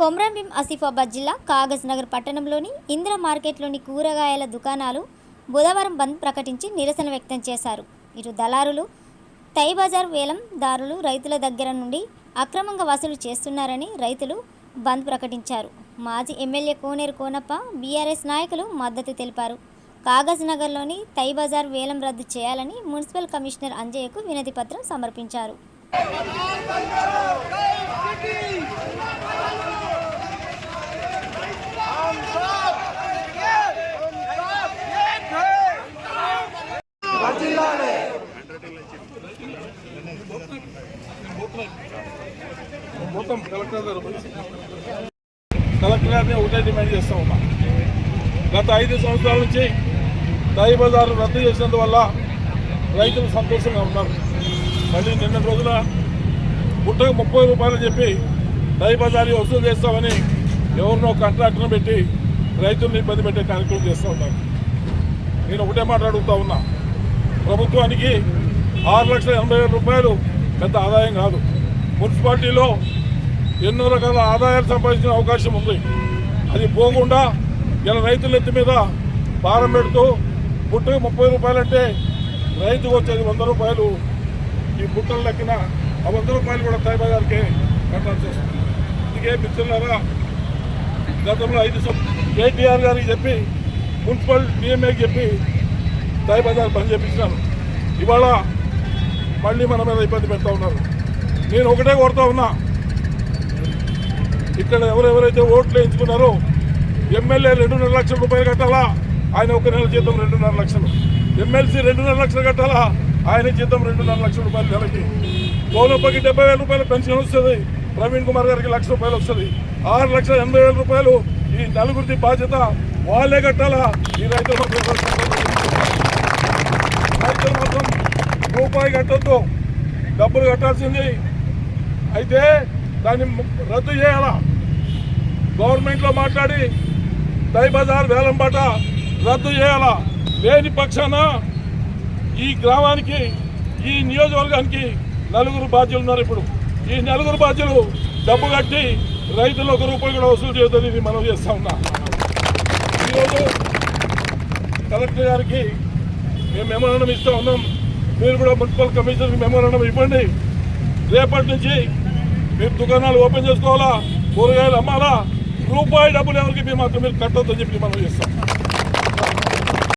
కొమ్రంభీం ఆసిఫాబాద్ జిల్లా కాగజ్ నగర్ పట్టణంలోని ఇందిర మార్కెట్లోని కూరగాయల దుకాణాలు బుధవారం బంద్ ప్రకటించి నిరసన వ్యక్తం చేశారు. ఇరు దళారులు తై బజార్ వేలందారులు రైతుల దగ్గర నుండి అక్రమంగా వసూలు చేస్తున్నారని రైతులు బంద్ ప్రకటించారు. మాజీ ఎమ్మెల్యే కోనేరు కోనప్ప బీఆర్ఎస్ నాయకులు మద్దతు తెలిపారు. కాగజ్ నగర్లోని తై బజార్ వేలం రద్దు చేయాలని మున్సిపల్ కమిషనర్ అంజయ్యకు వినతి పత్రం సమర్పించారు. మొత్తం కలెక్టర్ గారిని ఒకటే డిమాండ్ చేస్తూ ఉన్నా. గత 5 సంవత్సరాల నుంచి తై బజారు రద్దు చేసినందువల్ల రైతులు సంతోషంగా ఉన్నారు. మళ్ళీ నిన్న రోజున గుట్టకు 30 రూపాయలు చెప్పి తై బజారీ వసూలు చేస్తామని ఎవరినో కాంట్రాక్టర్ను పెట్టి రైతులను ఇబ్బంది పెట్టే కార్యక్రమం చేస్తూ ఉన్నారు. నేను ఒకటే మాట్లాడుతూ ఉన్నా, ప్రభుత్వానికి 6,80,000 రూపాయలు పెద్ద ఆదాయం కాదు. మున్సిపాలిటీలో ఎన్నో రకాల ఆదాయాలు సంపాదించిన అవకాశం ఉంది. అది పోకుండా ఇలా రైతుల ఎత్తి మీద భారం పెడుతూ బుట్టకు 30 రూపాయలు అంటే రైతుకు వచ్చేది 100 రూపాయలు. ఈ బుట్టలు లెక్కిన ఆ 100 రూపాయలు కూడా తై బజార్కే కట్టాల్సి వస్తుంది. అందుకే మిత్రులారా, గతంలో 5 కేటీఆర్ గారికి చెప్పి మున్సిపల్ డిఎంఏకి చెప్పి తై బజార్ బంద్ చేపించినాను. ఇవాళ మళ్ళీ మన మీద ఇబ్బంది పెడతా ఉన్నారు. నేను ఒకటే కోరుతా ఉన్నా, ఇక్కడ ఎవరెవరైతే ఓట్లు వేయించుకున్నారో ఎమ్మెల్యే 2.5 లక్షల రూపాయలు కట్టాలా, ఆయన ఒక నెల జీతం 2.5 లక్షలు. ఎమ్మెల్సీ 2.5 లక్షలు కట్టాలా, ఆయన జీతం 2.5 లక్షల రూపాయలు నెలకి. కోనప్పకి 70,000 రూపాయల పెన్షన్ వస్తుంది, ప్రవీణ్ కుమార్ గారికి 1,00,000 రూపాయలు వస్తుంది. 6,80,000 రూపాయలు ఈ నలుగురిది బాధ్యత వాళ్ళే కట్టాలా. ఈ రైతులు మాత్రం రూపాయి కట్టొద్దు, డబ్బులు కట్టాల్సింది. అయితే దాన్ని రద్దు చేయాలా. గవర్నమెంట్లో మాట్లాడి తై బజార్ వేలంపాట రద్దు చేయాలా. లేని పక్షాన ఈ గ్రామానికి, ఈ నియోజకవర్గానికి 9 బాధ్యులు ఉన్నారు. ఇప్పుడు ఈ 9 బాధ్యులు డబ్బు కట్టి రైతులు 1 రూపాయి కూడా వసూలు చేయొద్దని మనం చేస్తా ఉన్నా. ఈరోజు కలెక్టర్ గారికి మేము మెమోరాండం ఇస్తూ ఉన్నాం. మీరు కూడా మున్సిపల్ కమిషనర్కి మెమోరాండం ఇవ్వండి. రేపటి నుంచి మీరు దుకాణాలు ఓపెన్ చేసుకోవాలా, కూరగాయలు అమ్మాలా, రూపాయి డబ్బులు ఎవరికి మీరు కట్టొద్దని చెప్పి మనం చేస్తాం.